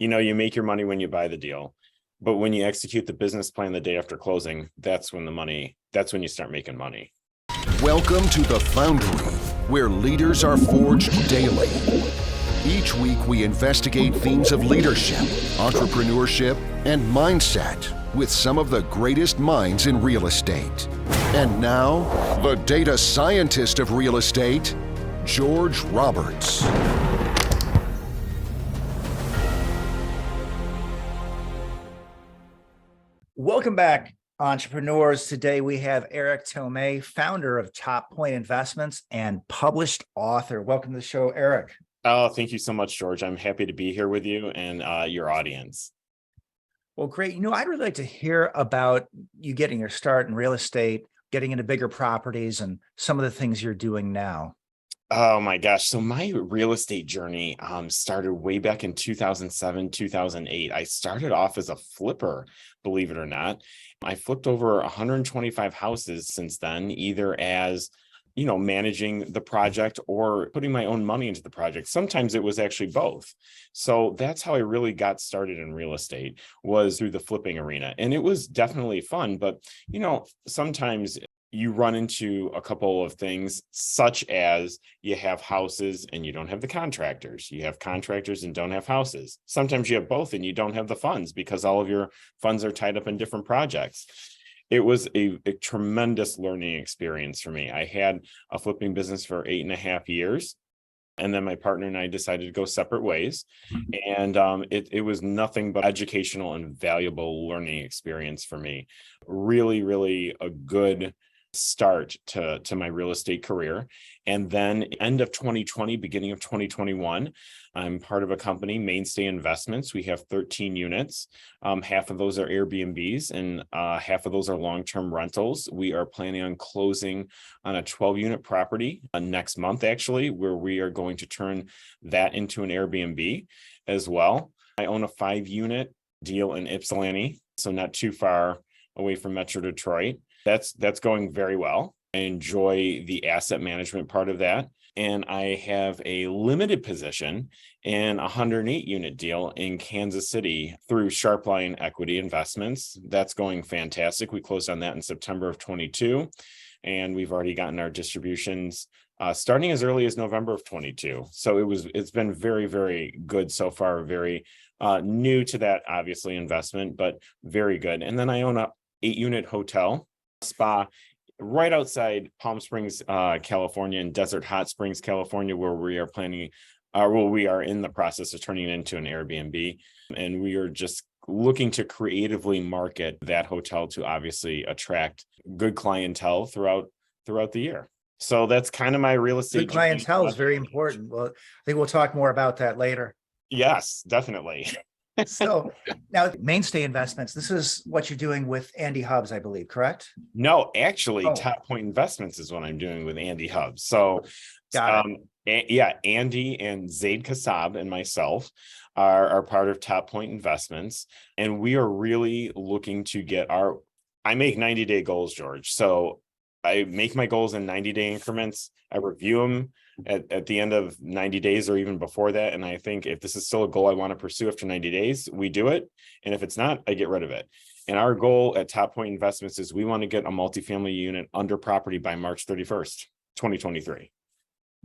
You make your money when you buy the deal, but when you execute the business plan the day after closing, that's when you start making money. Welcome to The Foundry, where leaders are forged daily. Each week, we investigate themes of leadership, entrepreneurship, and mindset with some of the greatest minds in real estate. And now, the data scientist of real estate, George Roberts. Welcome back, entrepreneurs. Today we have Tomei, founder of Top Point Investments and published author. Welcome to the show, Eric. Oh, thank you so much, George. I'm happy to be here with you and your audience. Well, great. I'd really like to hear about you getting your start in real estate, getting into bigger properties, and some of the things you're doing now. Oh my gosh. So my real estate journey started way back in 2007, 2008. I started off as a flipper, believe it or not. I flipped over 125 houses since then, either as, managing the project or putting my own money into the project. Sometimes it was actually both. So that's how I really got started in real estate, was through the flipping arena. And it was definitely fun, but sometimes you run into a couple of things, such as you have houses and you don't have the contractors. You have contractors and don't have houses. Sometimes you have both and you don't have the funds because all of your funds are tied up in different projects. It was a tremendous learning experience for me. I had a flipping business for 8.5 years. And then my partner and I decided to go separate ways. And it was nothing but educational and valuable learning experience for me. Really, really a good start to my real estate career. And then end of 2020, beginning of 2021, I'm part of a company, Mainstay Investments. We have 13 units. Half of those are Airbnbs and half of those are long-term rentals. We are planning on closing on a 12-unit property next month, actually, where we are going to turn that into an Airbnb as well. I own a 5-unit deal in Ypsilanti, so not too far away from Metro Detroit. That's going very well. I enjoy the asset management part of that. And I have a limited position in a 108-unit deal in Kansas City through Sharpline Equity Investments. That's going fantastic. We closed on that in September of 22, and we've already gotten our distributions starting as early as November of 22. So it's been very, very good so far. Very new to that, obviously, investment, but very good. And then I own a 8-unit hotel spa right outside Palm Springs, California, and Desert Hot Springs, California, where we are in the process of turning it into an Airbnb. And we are just looking to creatively market that hotel to obviously attract good clientele throughout the year. So that's kind of my real estate. Good clientele is very important. Well, I think we'll talk more about that later. Yes, definitely. So now Mainstay Investments, this is what you're doing with Andy Hubbs, I believe, correct? No, actually, Top Point Investments is what I'm doing with Andy Hubbs. So Andy and 𝐭𝐻𝐸𝐜 and myself are part of Top Point Investments. And we are really looking to I make 90-day goals, George. So I make my goals in 90-day increments. I review them at the end of 90 days or even before that. And I think if this is still a goal I want to pursue after 90 days, we do it. And if it's not, I get rid of it. And our goal at Top Point Investments is we want to get a multifamily unit under property by March 31st, 2023.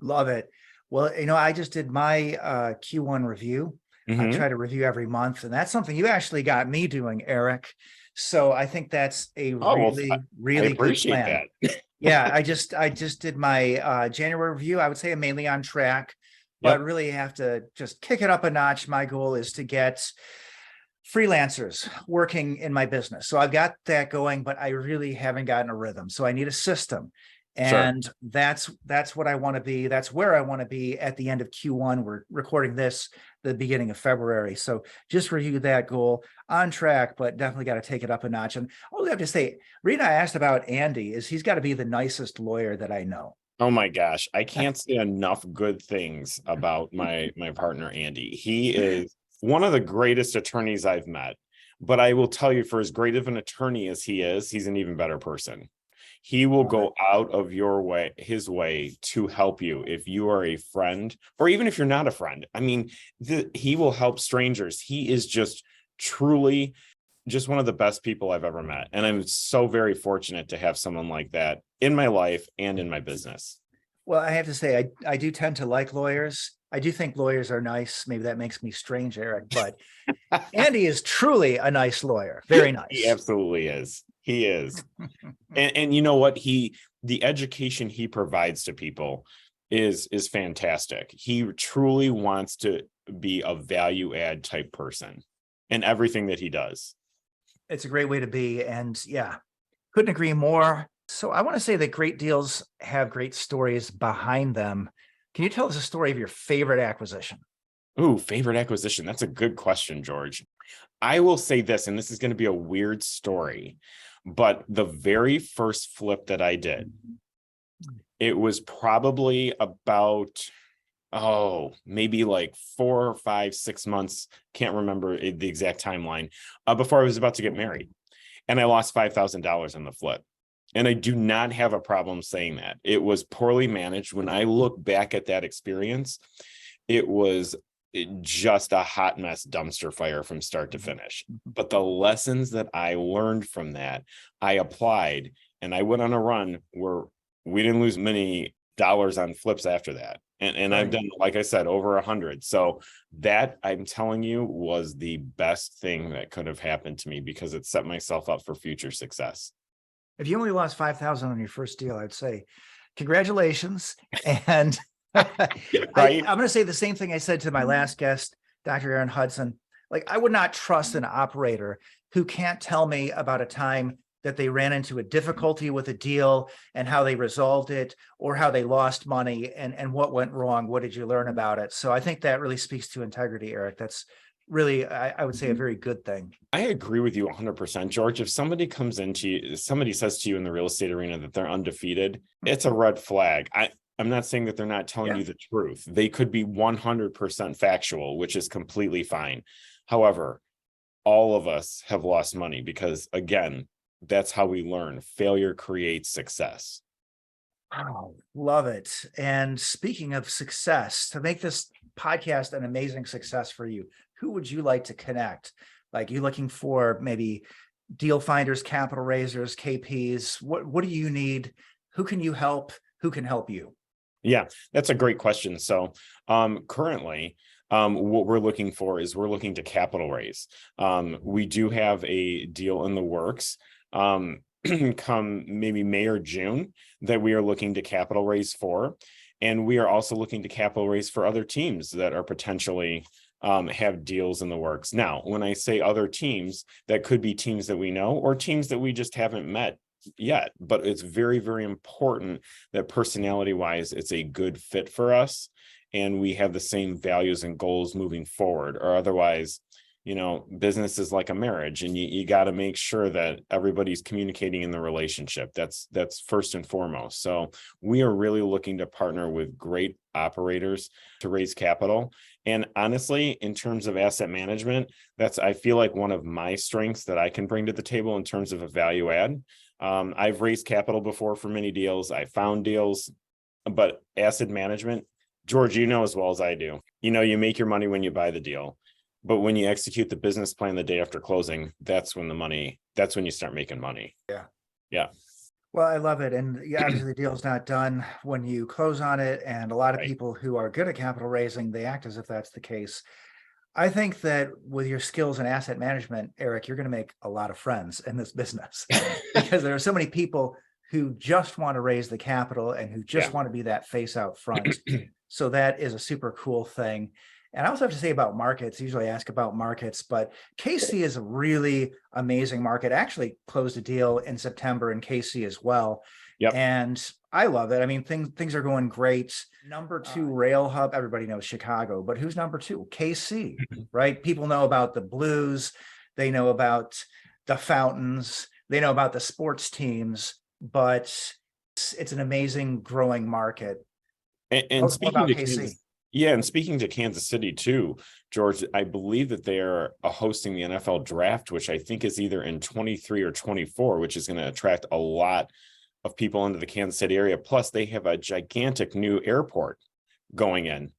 Love it. Well, I just did my Q1 review. I try to review every month, and that's something you actually got me doing, Eric. So I think that's a really good plan. That. Yeah, I just did my January review. I would say I'm mainly on track, but really have to just kick it up a notch. My goal is to get freelancers working in my business. So I've got that going, but I really haven't gotten a rhythm. So I need a system. And that's what I want to be. That's where I want to be at the end of Q1. We're recording this the beginning of February. So just review that goal, on track, but definitely got to take it up a notch. And all I have to say, reason I asked about Andy is he's got to be the nicest lawyer that I know. Oh my gosh. I can't say enough good things about my partner, Andy. He is one of the greatest attorneys I've met, but I will tell you, for as great of an attorney as he is, he's an even better person. He will go out of his way to help you if you are a friend, or even if you're not a friend. I mean, he will help strangers. He is just truly just one of the best people I've ever met. And I'm so very fortunate to have someone like that in my life and in my business. Well, I have to say, I do tend to like lawyers. I do think lawyers are nice. Maybe that makes me strange, Eric, but Andy is truly a nice lawyer. Very nice. He absolutely is. He is. And you know what? The education he provides to people is fantastic. He truly wants to be a value add type person in everything that he does. It's a great way to be. And yeah, couldn't agree more. So I want to say that great deals have great stories behind them. Can you tell us a story of your favorite acquisition? Ooh, favorite acquisition. That's a good question, George. I will say this, and this is going to be a weird story, but the very first flip that I did, it was probably about, maybe like 4 or 5, 6 months. Can't remember the exact timeline, before I was about to get married. And I lost $5,000 on the flip. And I do not have a problem saying that. It was poorly managed. When I look back at that experience, it was just a hot mess dumpster fire from start to finish. But the lessons that I learned from that, I applied, and I went on a run where we didn't lose many dollars on flips after that. And I've done, like I said, over 100. So that, I'm telling you, was the best thing that could have happened to me, because it set myself up for future success. If you only lost 5,000 on your first deal, I'd say congratulations. And Right? I'm going to say the same thing I said to my last guest, Dr. Aaron Hudson. Like, I would not trust an operator who can't tell me about a time that they ran into a difficulty with a deal and how they resolved it, or how they lost money and what went wrong. What did you learn about it? So I think that really speaks to integrity, Eric. That's really, I would say, a very good thing. I agree with you 100%, George. If somebody somebody says to you in the real estate arena that they're undefeated, it's a red flag. I'm not saying that they're not telling you the truth. They could be 100% factual, which is completely fine. However, all of us have lost money because, again, that's how we learn. Failure creates success. Wow, love it. And speaking of success, to make this podcast an amazing success for you, who would you like to connect? Like, you looking for maybe deal finders, capital raisers, KPs? What do you need? Who can you help? Who can help you? Yeah, that's a great question. So currently, what we're looking for is we're looking to capital raise. We do have a deal in the works come maybe May or June that we are looking to capital raise for. And we are also looking to capital raise for other teams that are potentially have deals in the works. Now, when I say other teams, that could be teams that we know or teams that we just haven't met yet. But it's very, very important that personality wise, it's a good fit for us and we have the same values and goals moving forward, or otherwise, business is like a marriage, and you got to make sure that everybody's communicating in the relationship. That's first and foremost. So we are really looking to partner with great operators to raise capital. And honestly, in terms of asset management, that's, I feel like, one of my strengths that I can bring to the table in terms of a value add. I've raised capital before for many deals. I found deals, but asset management, George, you know as well as I do, you make your money when you buy the deal. But when you execute the business plan the day after closing, that's when you start making money. Yeah. Well, I love it. And yeah, obviously the deal's not done when you close on it. And a lot of people who are good at capital raising, they act as if that's the case. I think that with your skills in asset management, Eric, you're going to make a lot of friends in this business because there are so many people who just want to raise the capital and who just want to be that face out front. So that is a super cool thing. And I also have to say about markets, usually I ask about markets, but KC is a really amazing market. I actually closed a deal in September in KC as well. Yep. And I love it. I mean, things are going great. Number 2 rail hub, everybody knows Chicago, but who's number 2? KC, right? People know about the Blues. They know about the Fountains. They know about the sports teams, but it's an amazing growing market. And speaking to KC. Yeah, and speaking to Kansas City too, George, I believe that they are hosting the NFL draft, which I think is either in 23 or 24, which is going to attract a lot of people into the Kansas City area. Plus, they have a gigantic new airport going in,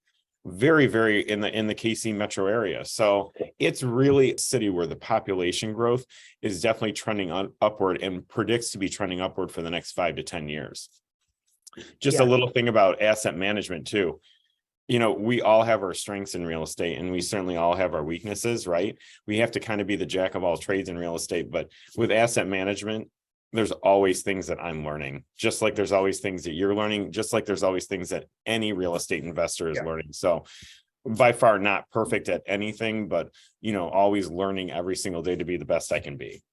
very, very in the KC metro area. So it's really a city where the population growth is definitely trending upward and predicts to be trending upward for the next 5 to 10 years. Just a little thing about asset management too. We all have our strengths in real estate, and we certainly all have our weaknesses, right? We have to kind of be the jack of all trades in real estate, but with asset management, there's always things that I'm learning, just like there's always things that you're learning, just like there's always things that any real estate investor is learning. So by far not perfect at anything, but, always learning every single day to be the best I can be.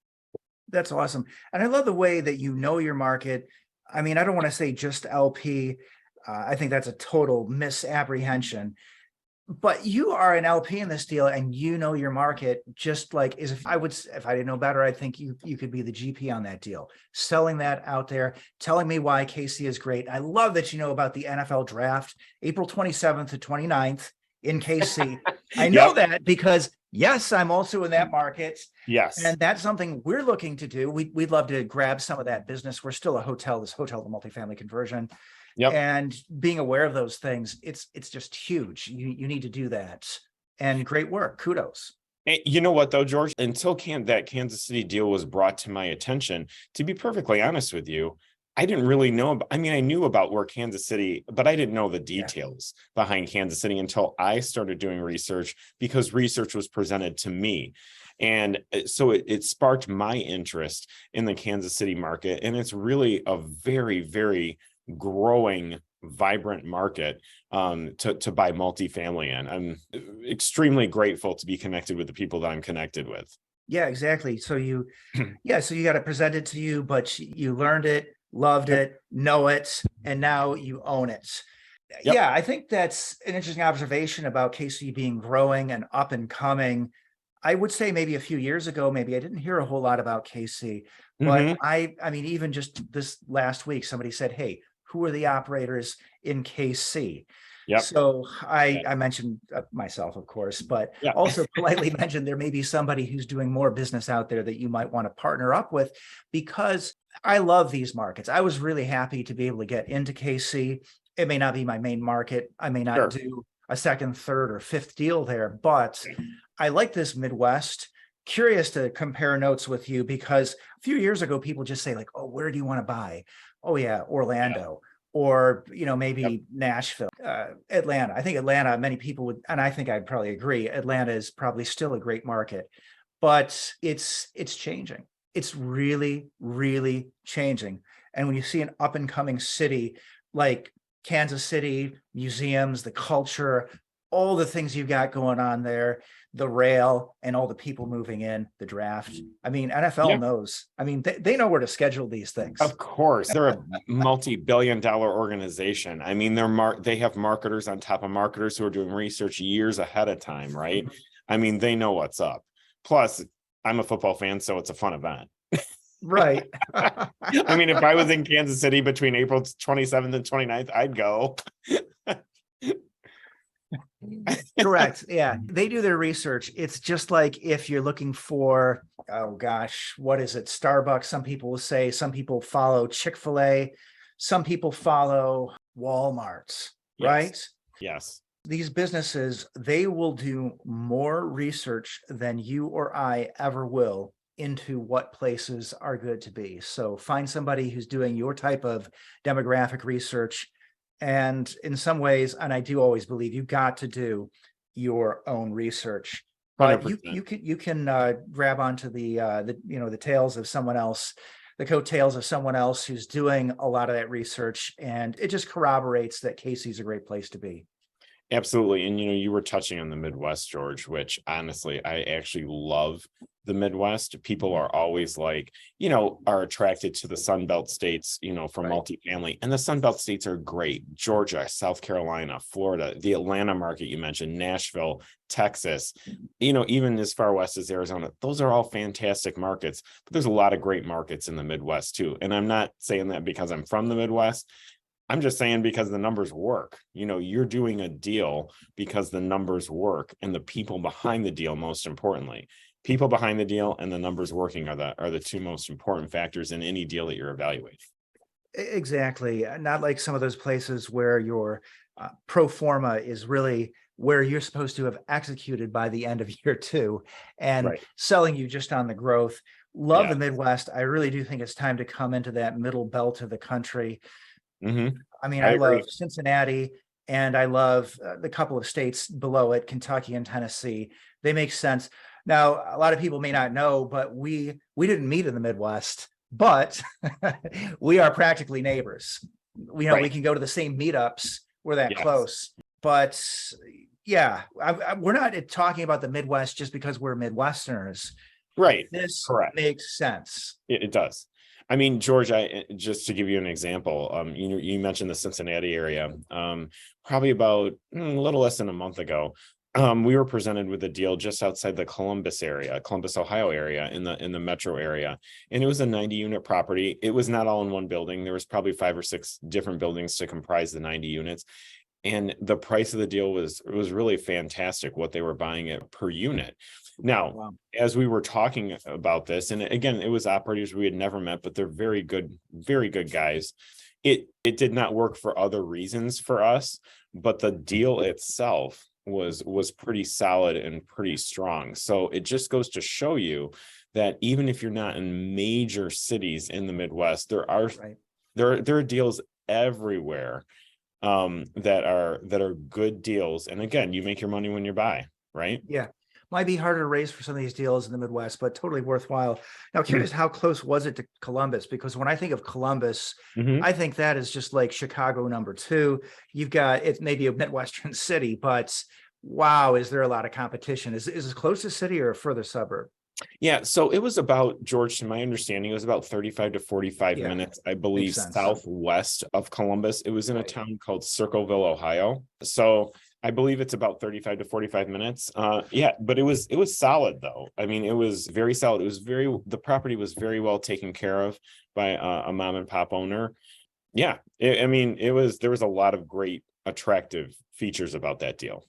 That's awesome. And I love the way that you know your market. I mean, I don't want to say just LP. I think that's a total misapprehension. But you are an LP in this deal, and you know your market just like if I didn't know better, I think you could be the GP on that deal, selling that out there, telling me why KC is great. I love that you know about the NFL draft, April 27th to 29th in KC. I know that because, yes, I'm also in that market. Yes. And that's something we're looking to do. We'd love to grab some of that business. We're still a hotel, this hotel to multifamily conversion. Yep. And being aware of those things, it's just huge. You need to do that. And great work. Kudos. And you know what, though, George, until that Kansas City deal was brought to my attention, to be perfectly honest with you, I didn't really know. I knew about where Kansas City, but I didn't know the details behind Kansas City until I started doing research, because research was presented to me. And so it sparked my interest in the Kansas City market. And it's really a very, very growing, vibrant market to buy multifamily in. I'm extremely grateful to be connected with the people that I'm connected with. Yeah, exactly. So you got it presented to you, but you learned it, loved it, know it, and now you own it. Yep. Yeah, I think that's an interesting observation about KC being growing and up and coming. I would say maybe a few years ago, maybe I didn't hear a whole lot about KC, but I mean, even just this last week, somebody said, hey, who are the operators in KC? Yep. So I mentioned myself, of course, but also politely mentioned there may be somebody who's doing more business out there that you might want to partner up with, because I love these markets. I was really happy to be able to get into KC. It may not be my main market. I may not do a second, third, or fifth deal there, but I like this Midwest. Curious to compare notes with you, because a few years ago, people just say like, oh, where do you want to buy? Oh yeah, Orlando, or, maybe Nashville, Atlanta. I think Atlanta, many people would, and I think I'd probably agree, Atlanta is probably still a great market, but it's changing. It's really, really changing. And when you see an up and coming city like Kansas City, museums, the culture, all the things you've got going on there, the rail, and all the people moving in, the draft. I mean, NFL knows. I mean, they know where to schedule these things. Of course. They're a multi-billion-dollar organization. I mean, they have marketers on top of marketers who are doing research years ahead of time, right? I mean, they know what's up. Plus, I'm a football fan, so it's a fun event. Right. I mean, if I was in Kansas City between April 27th and 29th, I'd go. Correct. Yeah. They do their research. It's just like if you're looking for, oh gosh, what is it? Starbucks. Some people will say, some people follow Chick-fil-A. Some people follow Walmart, right? Yes. These businesses, they will do more research than you or I ever will into what places are good to be. So find somebody who's doing your type of demographic research. And in some ways, and I do always believe, you got to do your own research. But you can grab onto the tails of someone else, the coattails of someone else who's doing a lot of that research, and it just corroborates that KC's a great place to be. Absolutely. And you were touching on the Midwest, George, which honestly, I actually love the Midwest. People are always like, are attracted to the Sun Belt states, for multifamily. And the Sun Belt states are great. Georgia, South Carolina, Florida, the Atlanta market you mentioned, Nashville, Texas, even as far west as Arizona. Those are all fantastic markets. But there's a lot of great markets in the Midwest too. And I'm not saying that because I'm from the Midwest. I'm just saying because the numbers work. You're doing a deal because the numbers work, and the people behind the deal, most importantly. People behind the deal and the numbers working are the two most important factors in any deal that you're evaluating. Exactly. Not like some of those places where your pro forma is really where you're supposed to have executed by the end of year two and Right. selling you just on the growth. Love Yeah. the Midwest. I really do think it's time to come into that middle belt of the country. I mean, I I agree. love Cincinnati and I love the couple of states below it, Kentucky and Tennessee. They make sense. Now, a lot of people may not know, but we didn't meet in the Midwest, but we are practically neighbors. You know, we Right. can go to the same meetups. We're that Yes. close. But yeah, we're not talking about the Midwest just because we're Midwesterners. Right. This Correct. makes sense. It does. I mean, George, just to give you an example, you mentioned the Cincinnati area. Probably about a little less than a month ago, we were presented with a deal just outside the Columbus area, Columbus, Ohio area, in the metro area, and it was a 90-unit property. It was not all in one building. There was probably 5 or 6 different buildings to comprise the 90 units, and the price of the deal was really fantastic. What they were buying it per unit. Now, Wow. as we were talking about this, and again, it was operators we had never met, but they're very good guys. It did not work for other reasons for us, but the deal itself was pretty solid and pretty strong. So it just goes to show you that even if you're not in major cities in the Midwest, there are deals everywhere that are good deals. And again, you make your money when you buy, right? Yeah. Might be harder to raise for some of these deals in the Midwest, but totally worthwhile. Now, curious, how close was it to Columbus? Because when I think of Columbus, I think that is just like Chicago #2. You've got, it may be a Midwestern city, but wow, is there a lot of competition? Is it close to city or a further suburb? Yeah, so it was about, George, to my understanding, it was about 35 to 45 Yeah, minutes, I believe, sense. southwest of Columbus. It was in a town called Circleville, Ohio. So I believe it's about 35 to 45 minutes. Yeah, but it was solid though. I mean, it was very solid. The property was very well taken care of by a mom and pop owner. Yeah, I mean, there was a lot of great, attractive features about that deal.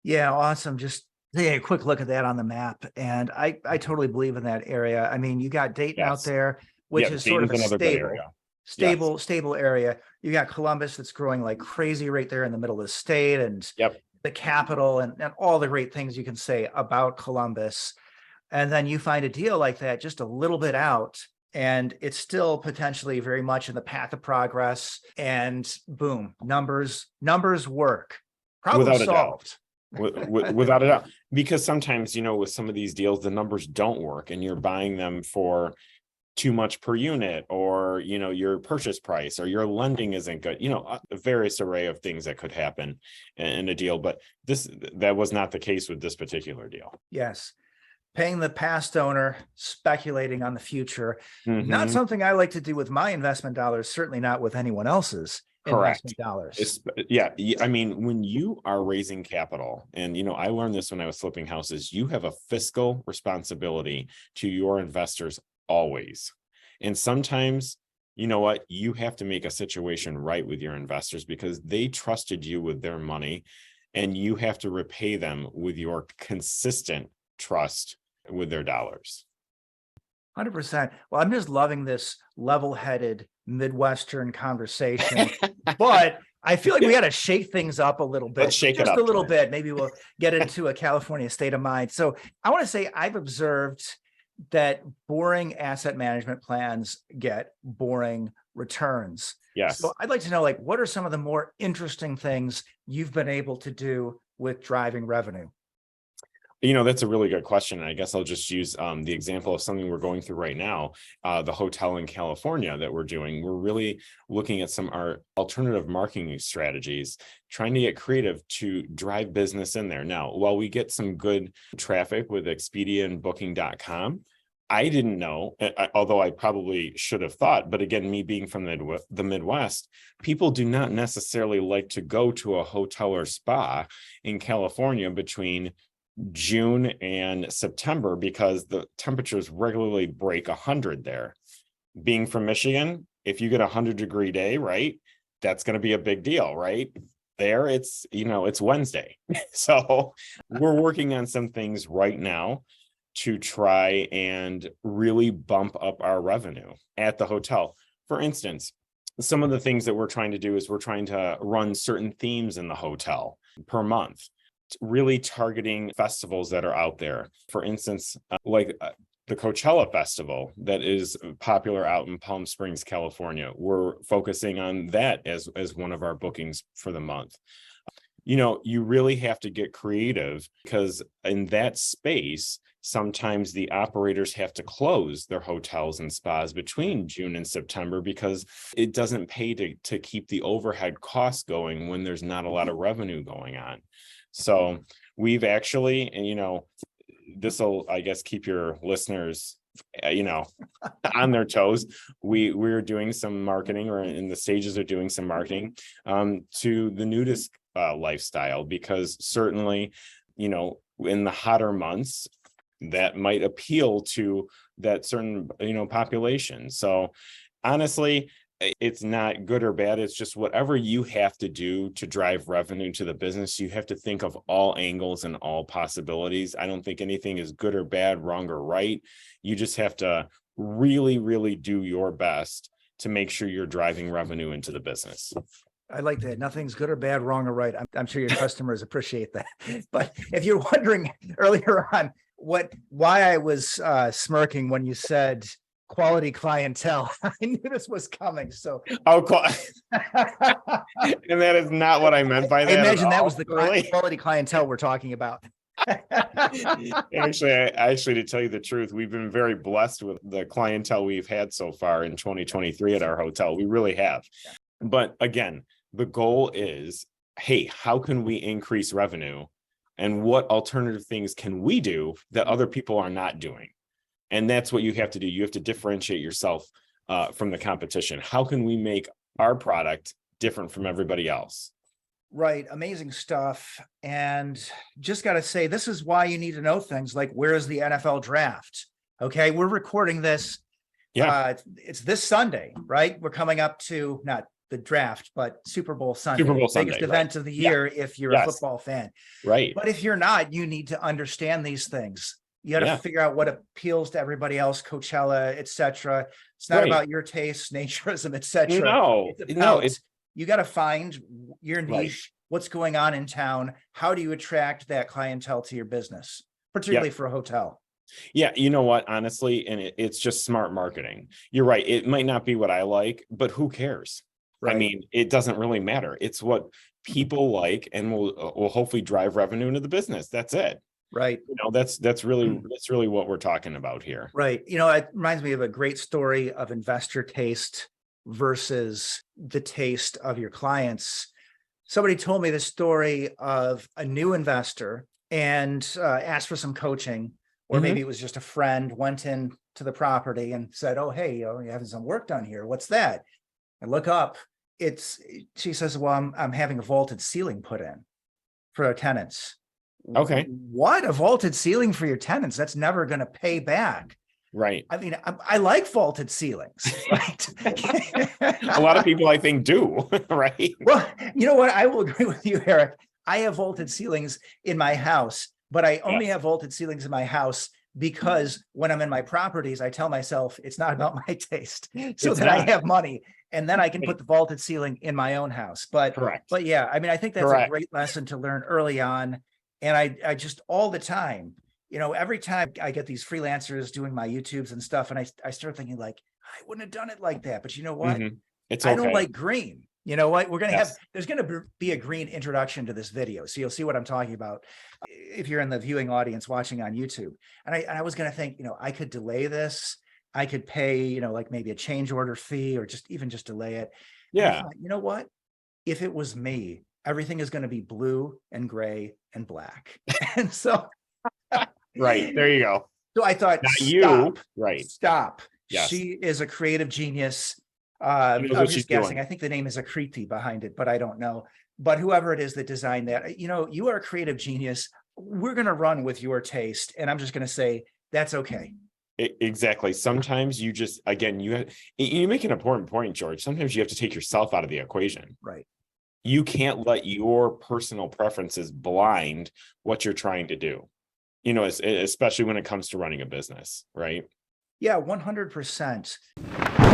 Yeah, awesome. Just take a quick look at that on the map. And I totally believe in that area. I mean, you got Dayton out Yes. there, which is sort of a Dayton's another good area. stable area. You got Columbus that's growing like crazy right there in the middle of the state, and the capital, and all the great things you can say about Columbus. And then you find a deal like that just a little bit out, and it's still potentially very much in the path of progress, and boom, numbers work. Problem Without a solved. Without a doubt, because sometimes, with some of these deals, the numbers don't work and you're buying them for too much per unit, or your purchase price or your lending isn't good, a various array of things that could happen in a deal. But that was not the case with this particular deal. Yes. Paying the past owner, speculating on the future. Not something I like to do with my investment dollars, certainly not with anyone else's investment dollars. Yeah. I mean, when you are raising capital, and, I learned this when I was flipping houses, you have a fiscal responsibility to your investors always. And sometimes, you have to make a situation right with your investors because they trusted you with their money, and you have to repay them with your consistent trust with their dollars. 100%. Well, I'm just loving this level-headed Midwestern conversation, but I feel like we got to shake things up a little bit. Let's shake it up a little bit. Maybe we'll get into a California state of mind. So I want to say I've observed that boring asset management plans get boring returns. Yes. So I'd like to know, what are some of the more interesting things you've been able to do with driving revenue? That's a really good question. I guess I'll just use the example of something we're going through right now, the hotel in California that we're doing. We're really looking at our alternative marketing strategies, trying to get creative to drive business in there. Now, while we get some good traffic with Expedia and Booking.com, I didn't know, although I probably should have thought, but again, me being from the Midwest, people do not necessarily like to go to a hotel or spa in California between June and September because the temperatures regularly break 100 there. Being from Michigan, if you get a 100-degree day, right, that's going to be a big deal, right? There, it's Wednesday. So we're working on some things right now to try and really bump up our revenue at the hotel. For instance, some of the things that we're trying to do is we're trying to run certain themes in the hotel per month, really targeting festivals that are out there. For instance, the Coachella Festival that is popular out in Palm Springs, California. We're focusing on that as one of our bookings for the month. You really have to get creative, because in that space, sometimes the operators have to close their hotels and spas between June and September, because it doesn't pay to keep the overhead costs going when there's not a lot of revenue going on. So we've actually, and this will, I guess, keep your listeners, on their toes. We're doing some marketing, or in the stages of doing some marketing, to the nudist lifestyle, because certainly, in the hotter months, that might appeal to that certain, population. So honestly, it's not good or bad. It's just whatever you have to do to drive revenue to the business. You have to think of all angles and all possibilities. I don't think anything is good or bad, wrong or right. You just have to really, really do your best to make sure you're driving revenue into the business. I like that. Nothing's good or bad, wrong or right. I'm sure your customers appreciate that. But if you're wondering earlier on why I was smirking when you said quality clientele, I knew this was coming. So, and that is not what I meant by that. I imagine that was the quality clientele we're talking about. Actually, to tell you the truth, we've been very blessed with the clientele we've had so far in 2023 at our hotel. We really have. But again, the goal is, hey, how can we increase revenue, and what alternative things can we do that other people are not doing? And that's what you have to do. You have to differentiate yourself from the competition. How can we make our product different from everybody else? Right. Amazing stuff. And just got to say, this is why you need to know things like, where is the NFL draft? Okay. We're recording this. Yeah. It's this Sunday, right? We're coming up to not the draft, but Super Bowl Sunday, biggest event of the year, if you're a football fan. Right. But if you're not, you need to understand these things. You got to figure out what appeals to everybody else, Coachella, etc. It's not about your taste, naturism, etc. No, you got to find your niche, what's going on in town. How do you attract that clientele to your business, particularly for a hotel? Yeah, you know what, honestly, and it's just smart marketing. You're right. It might not be what I like, but who cares? Right. I mean, it doesn't really matter. It's what people like, and will hopefully drive revenue into the business. That's it. Right. That's really what we're talking about here. Right. It reminds me of a great story of investor taste versus the taste of your clients. Somebody told me the story of a new investor and asked for some coaching, or maybe it was just a friend went in to the property and said, "Oh, hey, you're having some work done here. What's that?" I look up. She says, "Well, I'm having a vaulted ceiling put in for our tenants." Okay. What? A vaulted ceiling for your tenants? That's never going to pay back. Right. I mean, I like vaulted ceilings. Right. A lot of people, I think, do. Right. Well, you know what? I will agree with you, Eric. I have vaulted ceilings in my house, but I only have vaulted ceilings in my house because when I'm in my properties, I tell myself it's not about my taste, so that I have money, and then I can put the vaulted ceiling in my own house. But yeah, I mean, I think that's a great lesson to learn early on. And I just all the time, every time I get these freelancers doing my YouTubes and stuff, and I start thinking like, I wouldn't have done it like that. But you know what? I don't like green. You know what? We're going to there's going to be a green introduction to this video. So you'll see what I'm talking about if you're in the viewing audience watching on YouTube. And I was going to think, I could delay this. I could pay, like maybe a change order fee, or just delay it. Yeah. You know what? If it was me, everything is going to be blue and gray and black. And so, right, there you go. So I thought, stop. Yes. She is a creative genius. I'm just guessing. I think the name is 𝐿𝐴𝐻 behind it, but I don't know. But whoever it is that designed that, you are a creative genius. We're going to run with your taste. And I'm just going to say, that's okay. Exactly. Sometimes you just, again, you make an important point, George. Sometimes you have to take yourself out of the equation. Right. You can't let your personal preferences blind what you're trying to do, especially when it comes to running a business, right? Yeah, 100%.